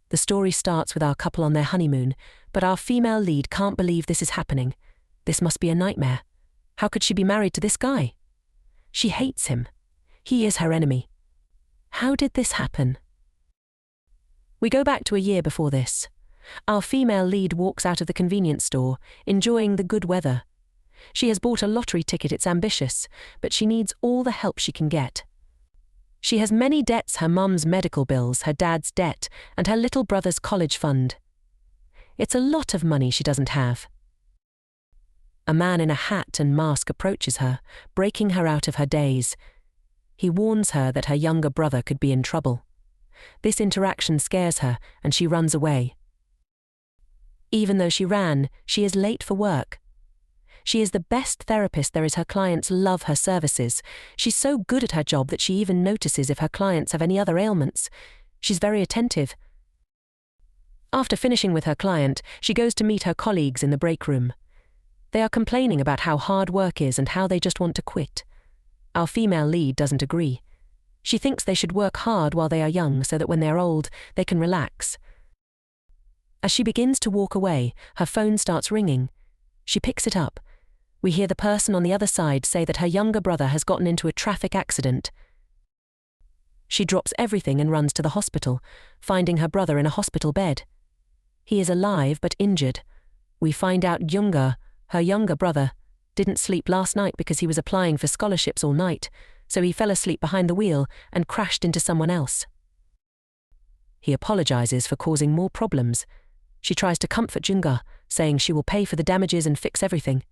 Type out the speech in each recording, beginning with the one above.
The story starts with our couple on their honeymoon, but our female lead can't believe this is happening. This must be a nightmare. How could she be married to this guy? She hates him. He is her enemy. How did this happen? We go back to a year before this. Our female lead walks out of the convenience store, enjoying the good weather. She has bought a lottery ticket. It's ambitious, but she needs all the help she can get. She has many debts: her mum's medical bills, her dad's debt, and her little brother's college fund. It's a lot of money she doesn't have. A man in a hat and mask approaches her, breaking her out of her daze. He warns her that her younger brother could be in trouble. This interaction scares her, and she runs away. Even though she ran, she is late for work. She is the best therapist there is. Her clients love her services. She's so good at her job that she even notices if her clients have any other ailments. She's very attentive. After finishing with her client, she goes to meet her colleagues in the break room. They are complaining about how hard work is and how they just want to quit. Our female lead doesn't agree. She thinks they should work hard while they are young so that when they're old, they can relax. As she begins to walk away, her phone starts ringing. She picks it up. We hear the person on the other side say that her younger brother has gotten into a traffic accident. She drops everything and runs to the hospital, finding her brother in a hospital bed. He is alive but injured. We find out Junga, her younger brother, didn't sleep last night because he was applying for scholarships all night, so he fell asleep behind the wheel and crashed into someone else. He apologizes for causing more problems. She tries to comfort Junga, saying she will pay for the damages and fix everything.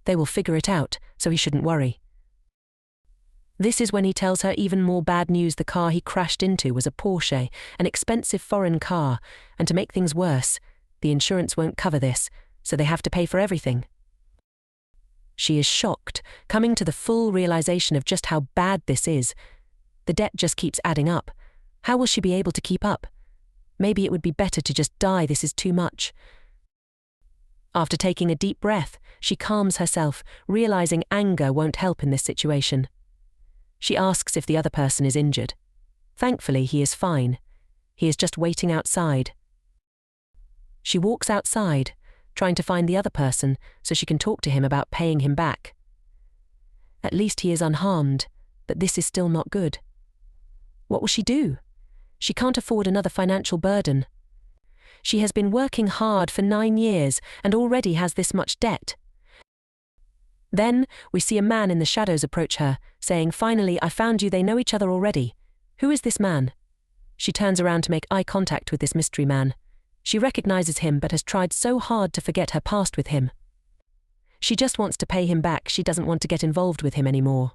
They will figure it out, so he shouldn't worry. This is when he tells her even more bad news. The car he crashed into was a Porsche, an expensive foreign car, and to make things worse, the insurance won't cover this, so they have to pay for everything. She is shocked, coming to the full realization of just how bad this is. The debt just keeps adding up. How will she be able to keep up? Maybe it would be better to just die. This is too much. After taking a deep breath, she calms herself, realizing anger won't help in this situation. She asks if the other person is injured. Thankfully, he is fine. He is just waiting outside. She walks outside, trying to find the other person so she can talk to him about paying him back. At least he is unharmed, but this is still not good. What will she do? She can't afford another financial burden. She has been working hard for 9 years and already has this much debt. Then, we see a man in the shadows approach her, saying, "Finally, I found you. They know each other already. Who is this man?" She turns around to make eye contact with this mystery man. She recognizes him but has tried so hard to forget her past with him. She just wants to pay him back. She doesn't want to get involved with him anymore.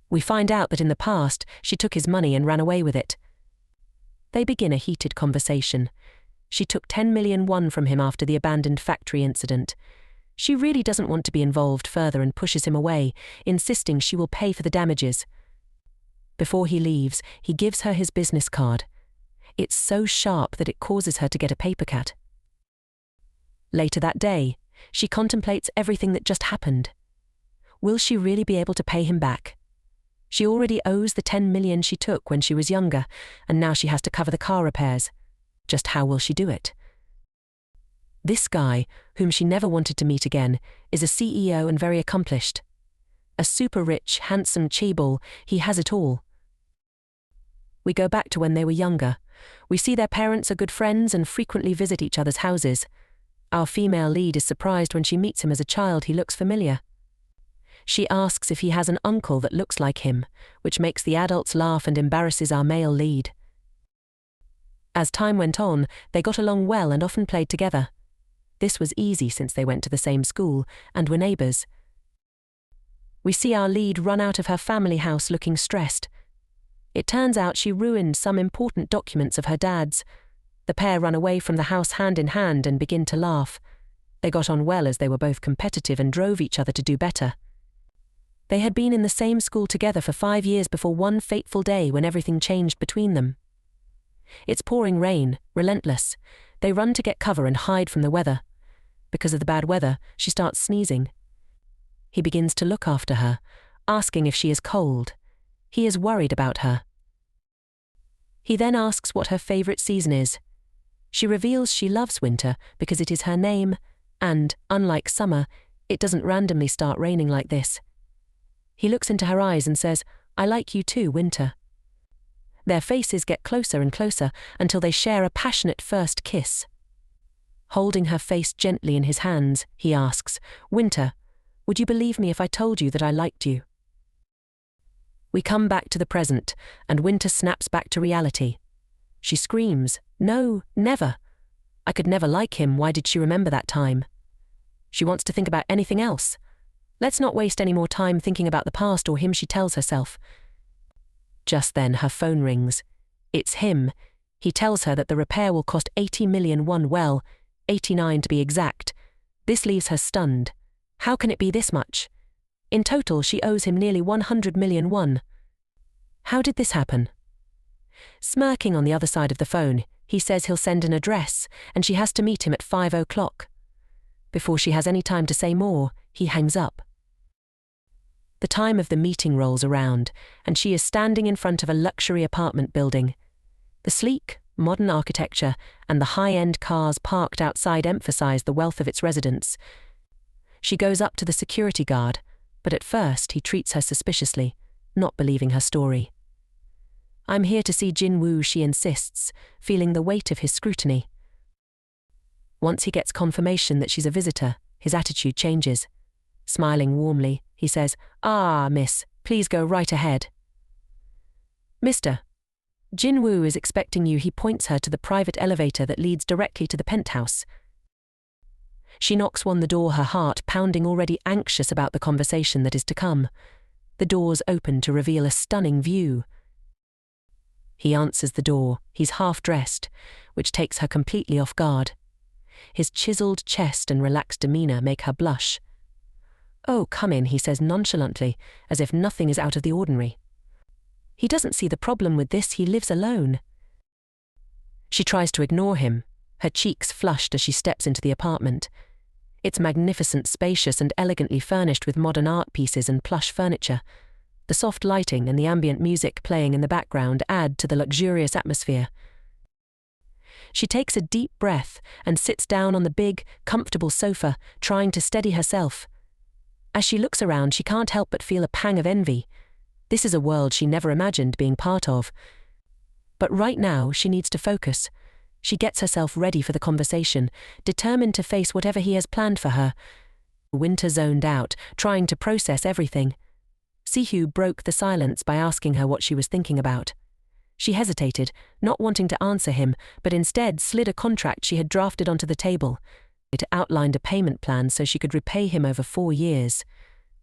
We find out that in the past, she took his money and ran away with it. They begin a heated conversation. She took 10 million won from him after the abandoned factory incident. She really doesn't want to be involved further and pushes him away, insisting she will pay for the damages. Before he leaves, he gives her his business card. It's so sharp that it causes her to get a paper cut. Later that day, she contemplates everything that just happened. Will she really be able to pay him back? She already owes the 10 million she took when she was younger, and now she has to cover the car repairs. Just how will she do it? This guy, whom she never wanted to meet again, is a CEO and very accomplished. A super rich, handsome chaebol, he has it all. We go back to when they were younger. We see their parents are good friends and frequently visit each other's houses. Our female lead is surprised when she meets him as a child. He looks familiar. She asks if he has an uncle that looks like him, which makes the adults laugh and embarrasses our male lead. As time went on, they got along well and often played together. This was easy since they went to the same school and were neighbors. We see our lead run out of her family house looking stressed. It turns out she ruined some important documents of her dad's. The pair run away from the house hand in hand and begin to laugh. They got on well as they were both competitive and drove each other to do better. They had been in the same school together for 5 years before one fateful day when everything changed between them. It's pouring rain, relentless. They run to get cover and hide from the weather. Because of the bad weather, she starts sneezing. He begins to look after her, asking if she is cold. He is worried about her. He then asks what her favorite season is. She reveals she loves winter because it is her name, and, unlike summer, it doesn't randomly start raining like this. He looks into her eyes and says, "I like you too, winter." Their faces get closer and closer until they share a passionate first kiss. Holding her face gently in his hands, he asks, "Winter, would you believe me if I told you that I liked you?" We come back to the present, and Winter snaps back to reality. She screams, "No, never. I could never like him. Why did she remember that time?" She wants to think about anything else. Let's not waste any more time thinking about the past or him, she tells herself. Just then her phone rings. It's him. He tells her that the repair will cost 80 million won, well, 89 to be exact. This leaves her stunned. How can it be this much? In total, she owes him nearly 100 million won. How did this happen? Smirking on the other side of the phone, he says he'll send an address, and she has to meet him at 5 o'clock. Before she has any time to say more, he hangs up. The time of the meeting rolls around, and she is standing in front of a luxury apartment building. The sleek, modern architecture and the high-end cars parked outside emphasize the wealth of its residents. She goes up to the security guard, but at first he treats her suspiciously, not believing her story. "I'm here to see Jin Woo," she insists, feeling the weight of his scrutiny. Once he gets confirmation that she's a visitor, his attitude changes. Smiling warmly, he says, "Ah, miss, please go right ahead." "Mr. Jin Woo is expecting you." He points her to the private elevator that leads directly to the penthouse. She knocks on the door, her heart pounding, already anxious about the conversation that is to come. The doors open to reveal a stunning view. He answers the door. He's half-dressed, which takes her completely off guard. His chiseled chest and relaxed demeanor make her blush. "Oh, come in," he says nonchalantly, as if nothing is out of the ordinary. He doesn't see the problem with this. He lives alone. She tries to ignore him, her cheeks flushed as she steps into the apartment. It's magnificent, spacious, and elegantly furnished with modern art pieces and plush furniture. The soft lighting and the ambient music playing in the background add to the luxurious atmosphere. She takes a deep breath and sits down on the big, comfortable sofa, trying to steady herself. As she looks around, she can't help but feel a pang of envy. This is a world she never imagined being part of. But right now, she needs to focus. She gets herself ready for the conversation, determined to face whatever he has planned for her. Winter zoned out, trying to process everything. Sihyu broke the silence by asking her what she was thinking about. She hesitated, not wanting to answer him, but instead slid a contract she had drafted onto the table. It outlined a payment plan so she could repay him over 4 years.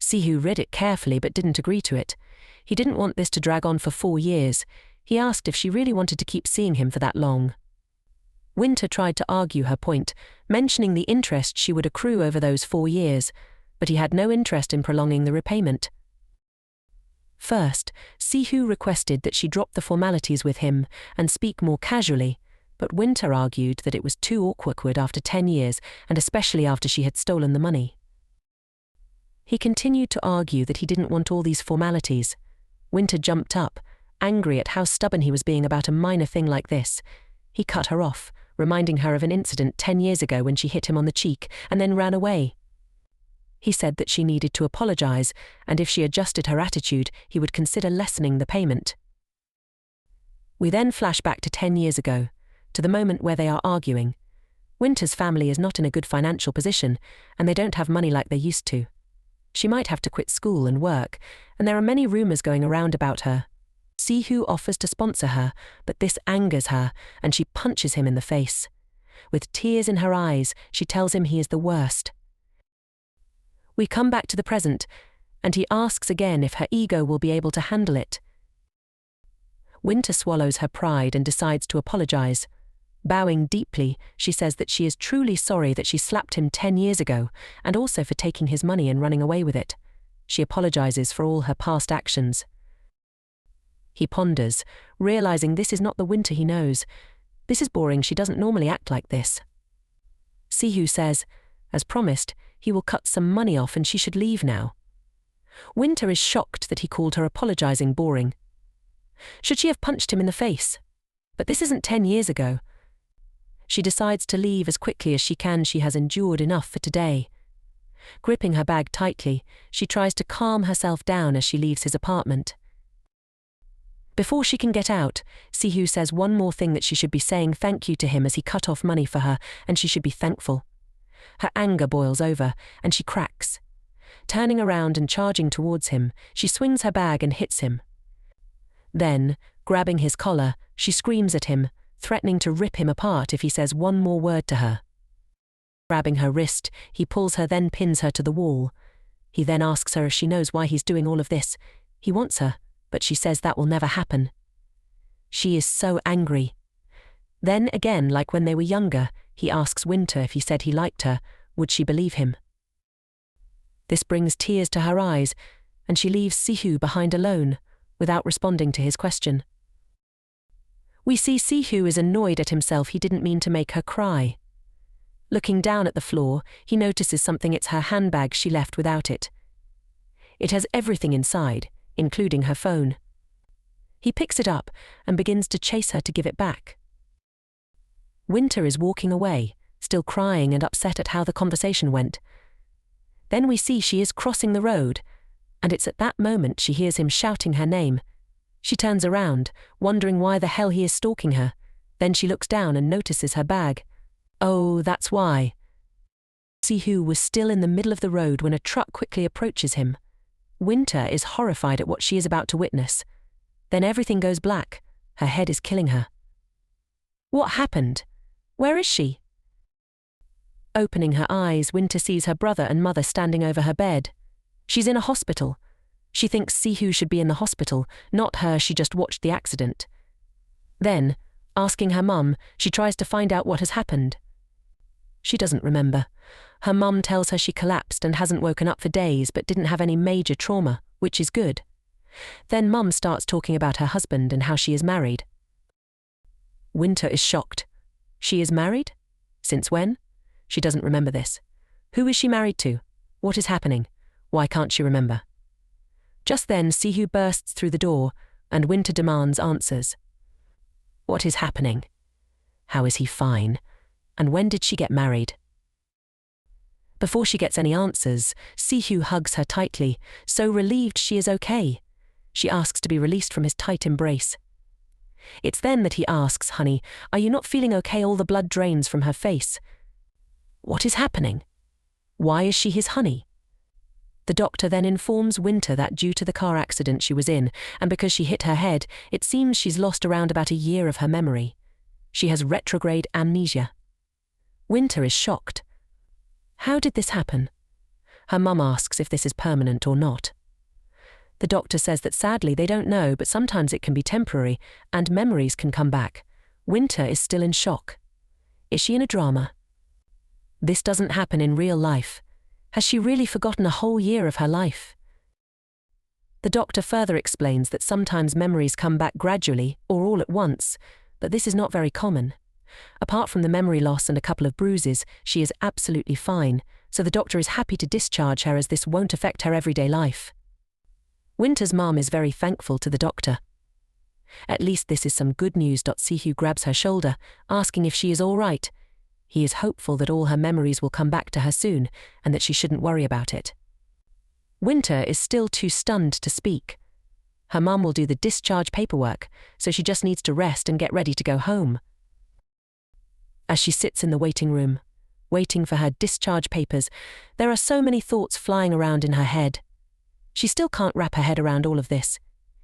Sihyu read it carefully but didn't agree to it. He didn't want this to drag on for 4 years. He asked if she really wanted to keep seeing him for that long. Winter tried to argue her point, mentioning the interest she would accrue over those 4 years, but he had no interest in prolonging the repayment. First, Sihyu requested that she drop the formalities with him and speak more casually, but Winter argued that it was too awkward after 10 years, and especially after she had stolen the money. He continued to argue that he didn't want all these formalities. Winter jumped up, angry at how stubborn he was being about a minor thing like this. He cut her off, reminding her of an incident 10 years ago when she hit him on the cheek and then ran away. He said that she needed to apologize, and if she adjusted her attitude, he would consider lessening the payment. We then flash back to 10 years ago, to the moment where they are arguing. Winter's family is not in a good financial position, and they don't have money like they used to. She might have to quit school and work, and there are many rumors going around about her. Sihyu offers to sponsor her, but this angers her, and she punches him in the face. With tears in her eyes, she tells him he is the worst. We come back to the present, and he asks again if her ego will be able to handle it. Winter swallows her pride and decides to apologize. Bowing deeply, she says that she is truly sorry that she slapped him 10 years ago, and also for taking his money and running away with it. She apologizes for all her past actions. He ponders, realizing this is not the Winter he knows. This is boring, she doesn't normally act like this. Sihyu says, as promised, he will cut some money off and she should leave now. Winter is shocked that he called her apologizing boring. Should she have punched him in the face? But this isn't 10 years ago. She decides to leave as quickly as she can. She has endured enough for today. Gripping her bag tightly, she tries to calm herself down as she leaves his apartment. Before she can get out, Sihu says one more thing, that she should be saying thank you to him as he cut off money for her, and she should be thankful. Her anger boils over, and she cracks. Turning around and charging towards him, she swings her bag and hits him. Then, grabbing his collar, she screams at him, threatening to rip him apart if he says one more word to her. Grabbing her wrist, he pulls her, then pins her to the wall. He then asks her if she knows why he's doing all of this. He wants her, but she says that will never happen. She is so angry. Then again, like when they were younger, he asks Winter if he said he liked her, would she believe him? This brings tears to her eyes, and she leaves Sihu behind alone, without responding to his question. We see Sihu is annoyed at himself. He didn't mean to make her cry. Looking down at the floor, he notices something. It's her handbag she left without it. It has everything inside, including her phone. He picks it up and begins to chase her to give it back. Winter is walking away, still crying and upset at how the conversation went. Then we see she is crossing the road, and it's at that moment she hears him shouting her name. She turns around, wondering why the hell he is stalking her. Then she looks down and notices her bag. Oh, that's why. Sihu was still in the middle of the road when a truck quickly approaches him. Winter is horrified at what she is about to witness. Then everything goes black. Her head is killing her. What happened? Where is she? Opening her eyes, Winter sees her brother and mother standing over her bed. She's in a hospital. She thinks Sihu should be in the hospital, not her. She just watched the accident. Then, asking her mum, she tries to find out what has happened. She doesn't remember. Her mum tells her she collapsed and hasn't woken up for days but didn't have any major trauma, which is good. Then mum starts talking about her husband and how she is married. Winter is shocked. She is married? Since when? She doesn't remember this. Who is she married to? What is happening? Why can't she remember? Just then, Sihu bursts through the door, and Winter demands answers. What is happening? How is he fine? And when did she get married? Before she gets any answers, Sihu hugs her tightly, so relieved she is okay. She asks to be released from his tight embrace. It's then that he asks, honey, are you not feeling okay? All the blood drains from her face. What is happening? Why is she his honey? The doctor then informs Winter that due to the car accident she was in, and because she hit her head, it seems she's lost around about a year of her memory. She has retrograde amnesia. Winter is shocked. How did this happen? Her mum asks if this is permanent or not. The doctor says that sadly they don't know, but sometimes it can be temporary, and memories can come back. Winter is still in shock. Is she in a drama? This doesn't happen in real life. Has she really forgotten a whole year of her life? The doctor further explains that sometimes memories come back gradually or all at once, but this is not very common. Apart from the memory loss and a couple of bruises, she is absolutely fine, so the doctor is happy to discharge her as this won't affect her everyday life. Winter's mom is very thankful to the doctor. At least this is some good news. Sihu grabs her shoulder, asking if she is all right. He is hopeful that all her memories will come back to her soon, and that she shouldn't worry about it. Winter is still too stunned to speak. Her mum will do the discharge paperwork, so she just needs to rest and get ready to go home. As she sits in the waiting room, waiting for her discharge papers, there are so many thoughts flying around in her head. She still can't wrap her head around all of this.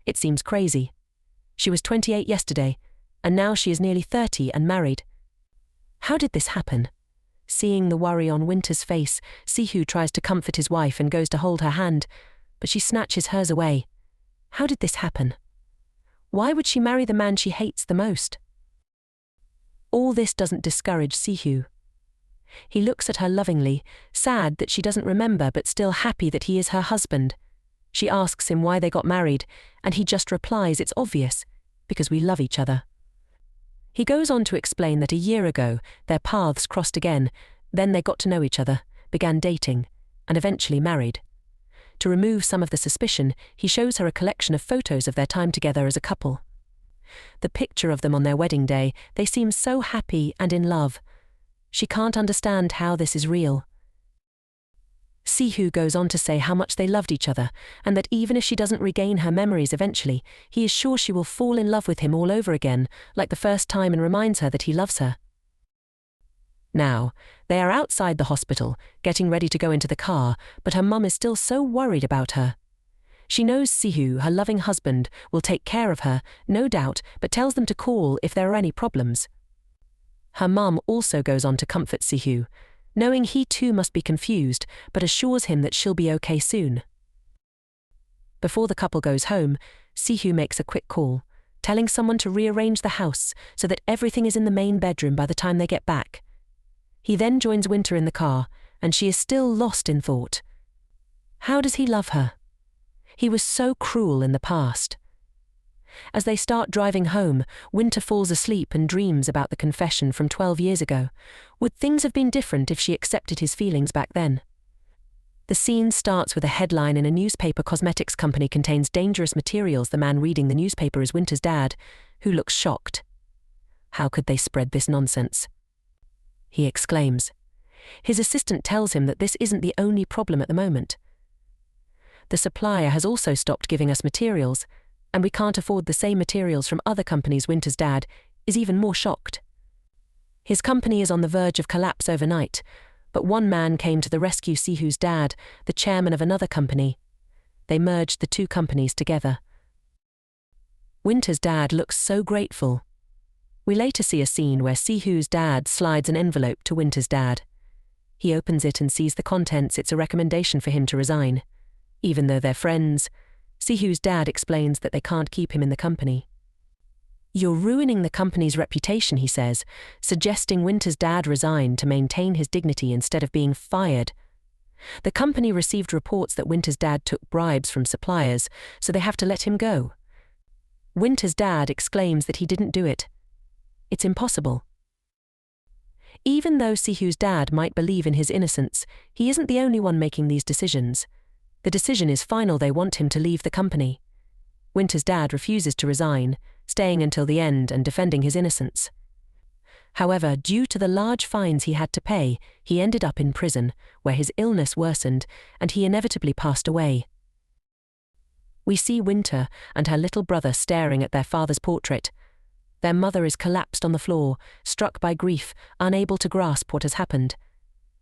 It seems crazy. She was 28 yesterday, and now she is nearly 30 and married. How did this happen? Seeing the worry on Winter's face, Sihu tries to comfort his wife and goes to hold her hand, but she snatches hers away. How did this happen? Why would she marry the man she hates the most? All this doesn't discourage Sihu. He looks at her lovingly, sad that she doesn't remember but still happy that he is her husband. She asks him why they got married, and he just replies it's obvious, because we love each other. He goes on to explain that a year ago, their paths crossed again, then they got to know each other, began dating, and eventually married. To remove some of the suspicion, he shows her a collection of photos of their time together as a couple. The picture of them on their wedding day, they seem so happy and in love. She can't understand how this is real. Sihu goes on to say how much they loved each other, and that even if she doesn't regain her memories eventually, he is sure she will fall in love with him all over again, like the first time, and reminds her that he loves her. Now, they are outside the hospital, getting ready to go into the car, but her mum is still so worried about her. She knows Sihu, her loving husband, will take care of her, no doubt, but tells them to call if there are any problems. Her mum also goes on to comfort Sihu, knowing he too must be confused, but assures him that she'll be okay soon. Before the couple goes home, Sihu makes a quick call, telling someone to rearrange the house so that everything is in the main bedroom by the time they get back. He then joins Winter in the car, and she is still lost in thought. How does he love her? He was so cruel in the past. As they start driving home, Winter falls asleep and dreams about the confession from 12 years ago. Would things have been different if she accepted his feelings back then? The scene starts with a headline in a newspaper: cosmetics company contains dangerous materials. The man reading the newspaper is Winter's dad, who looks shocked. How could they spread this nonsense? He exclaims. His assistant tells him that this isn't the only problem at the moment. The supplier has also stopped giving us materials, and we can't afford the same materials from other companies. Winter's dad is even more shocked. His company is on the verge of collapse overnight, but one man came to the rescue: Sihu's dad, the chairman of another company. They merged the two companies together. Winter's dad looks so grateful. We later see a scene where Sihu's dad slides an envelope to Winter's dad. He opens it and sees the contents. It's a recommendation for him to resign. Even though they're friends, Sihu's dad explains that they can't keep him in the company. You're ruining the company's reputation, he says, suggesting Winter's dad resign to maintain his dignity instead of being fired. The company received reports that Winter's dad took bribes from suppliers, so they have to let him go. Winter's dad exclaims that he didn't do it. It's impossible. Even though Sihu's dad might believe in his innocence, he isn't the only one making these decisions. The decision is final: they want him to leave the company. Winter's dad refuses to resign, staying until the end and defending his innocence. However, due to the large fines he had to pay, he ended up in prison, where his illness worsened and he inevitably passed away. We see Winter and her little brother staring at their father's portrait. Their mother is collapsed on the floor, struck by grief, unable to grasp what has happened.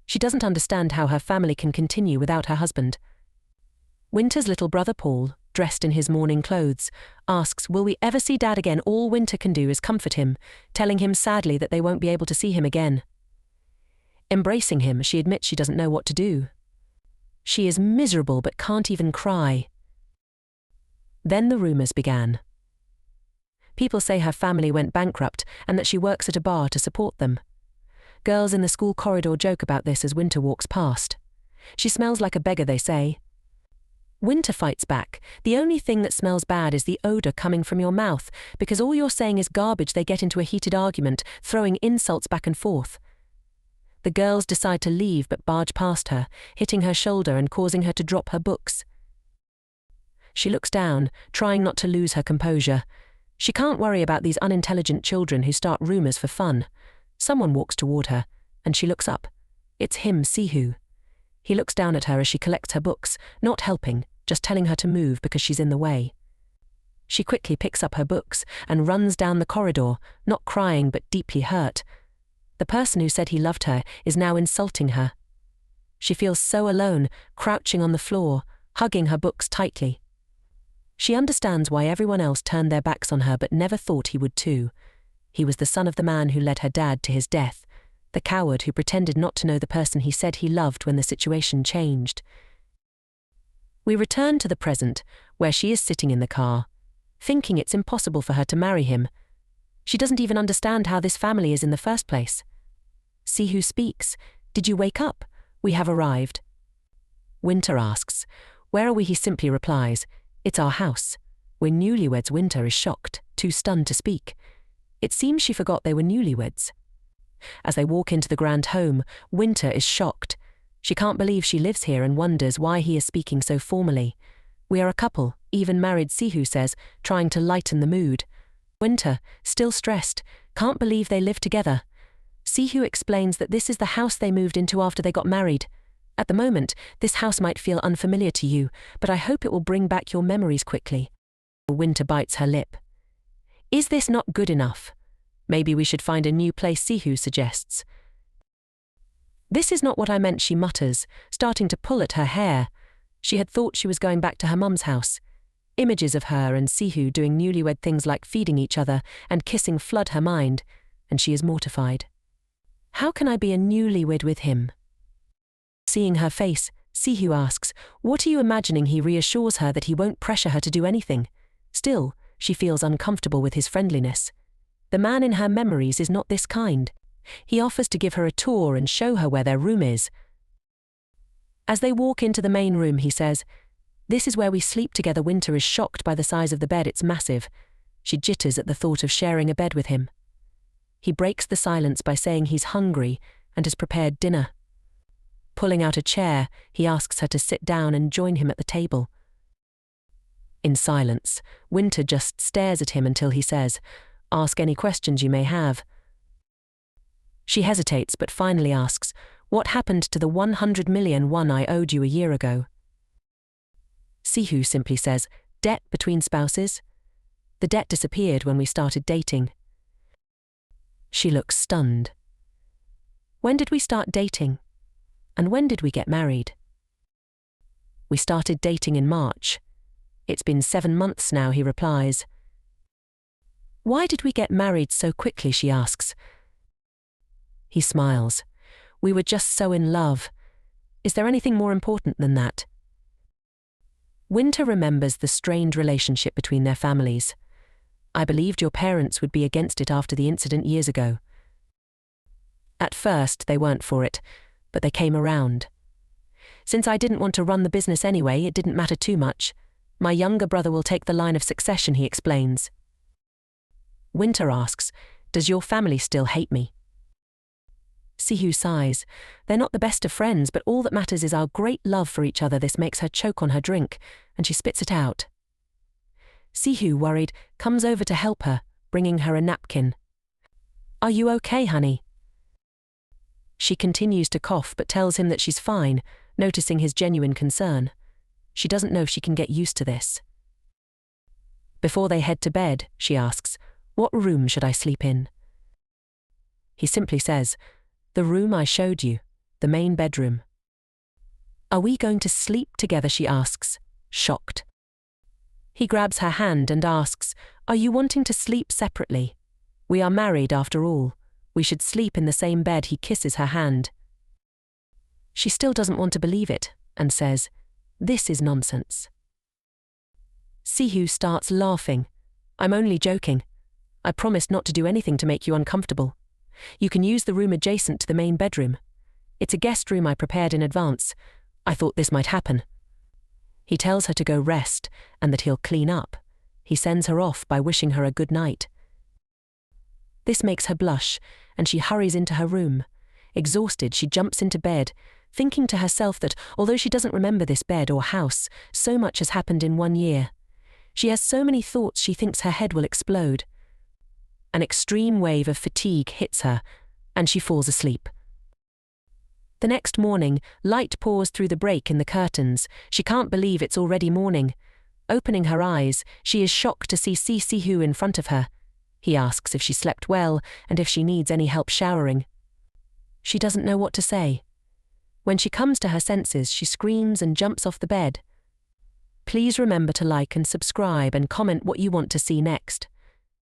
She doesn't understand how her family can continue without her husband. Winter's little brother Paul, dressed in his mourning clothes, asks, will we ever see Dad again? All Winter can do is comfort him, telling him sadly that they won't be able to see him again. Embracing him, she admits she doesn't know what to do. She is miserable but can't even cry. Then the rumors began. People say her family went bankrupt and that she works at a bar to support them. Girls in the school corridor joke about this as Winter walks past. She smells like a beggar, they say. Winter fights back. The only thing that smells bad is the odor coming from your mouth, because all you're saying is garbage. They get into a heated argument, throwing insults back and forth. The girls decide to leave but barge past her, hitting her shoulder and causing her to drop her books. She looks down, trying not to lose her composure. She can't worry about these unintelligent children who start rumors for fun. Someone walks toward her, and she looks up. It's him, Sihu. He looks down at her as she collects her books, not helping, just telling her to move because she's in the way. She quickly picks up her books and runs down the corridor, not crying but deeply hurt. The person who said he loved her is now insulting her. She feels so alone, crouching on the floor, hugging her books tightly. She understands why everyone else turned their backs on her but never thought he would too. He was the son of the man who led her dad to his death, the coward who pretended not to know the person he said he loved when the situation changed. We return to the present, where she is sitting in the car, thinking it's impossible for her to marry him. She doesn't even understand how this family is in the first place. Sihu speaks. Did you wake up? We have arrived. Winter asks, where are we? He simply replies, it's our house. We're newlyweds. Winter is shocked, too stunned to speak. It seems she forgot they were newlyweds. As they walk into the grand home, Winter is shocked. She can't believe she lives here and wonders why he is speaking so formally. We are a couple, even married, Sihu says, trying to lighten the mood. Winter, still stressed, can't believe they live together. Sihu explains that this is the house they moved into after they got married. At the moment, this house might feel unfamiliar to you, but I hope it will bring back your memories quickly. Winter bites her lip. Is this not good enough? Maybe we should find a new place, Sihu suggests. This is not what I meant, she mutters, starting to pull at her hair. She had thought she was going back to her mum's house. Images of her and Sihu doing newlywed things like feeding each other and kissing flood her mind, and she is mortified. How can I be a newlywed with him? Seeing her face, Sihu asks, what are you imagining? He reassures her that he won't pressure her to do anything. Still, she feels uncomfortable with his friendliness. The man in her memories is not this kind. He offers to give her a tour and show her where their room is. As they walk into the main room, he says, this is where we sleep together. Winter is shocked by the size of the bed. It's massive. She jitters at the thought of sharing a bed with him. He breaks the silence by saying he's hungry and has prepared dinner. Pulling out a chair, he asks her to sit down and join him at the table. In silence, Winter just stares at him until he says, ask any questions you may have. She hesitates but finally asks, what happened to the 100 million won I owed you a year ago? Sihu simply says, debt between spouses. The debt disappeared when we started dating. She looks stunned. When did we start dating? And when did we get married? We started dating in March. It's been 7 months now, he replies. Why did we get married so quickly, she asks. He smiles. We were just so in love. Is there anything more important than that? Winter remembers the strained relationship between their families. I believed your parents would be against it after the incident years ago. At first, they weren't for it, but they came around. Since I didn't want to run the business anyway, it didn't matter too much. My younger brother will take the line of succession, he explains. Winter asks, does your family still hate me? Sihu sighs. They're not the best of friends, but all that matters is our great love for each other. This makes her choke on her drink, and she spits it out. Sihu, worried, comes over to help her, bringing her a napkin. Are you okay, honey? She continues to cough but tells him that she's fine, noticing his genuine concern. She doesn't know if she can get used to this. Before they head to bed, she asks, what room should I sleep in? He simply says, the room I showed you, the main bedroom. Are we going to sleep together, she asks, shocked. He grabs her hand and asks, are you wanting to sleep separately? We are married after all. We should sleep in the same bed. He kisses her hand. She still doesn't want to believe it and says, this is nonsense. Sihu starts laughing. I'm only joking. I promised not to do anything to make you uncomfortable. You can use the room adjacent to the main bedroom. It's a guest room I prepared in advance. I thought this might happen. He tells her to go rest and that he'll clean up. He sends her off by wishing her a good night. This makes her blush, and she hurries into her room. Exhausted, she jumps into bed, thinking to herself that, although she doesn't remember this bed or house, so much has happened in 1 year. She has so many thoughts she thinks her head will explode. An extreme wave of fatigue hits her, and she falls asleep. The next morning, light pours through the break in the curtains. She can't believe it's already morning. Opening her eyes, she is shocked to see Sihu in front of her. He asks if she slept well and if she needs any help showering. She doesn't know what to say. When she comes to her senses, she screams and jumps off the bed. Please remember to like and subscribe and comment what you want to see next.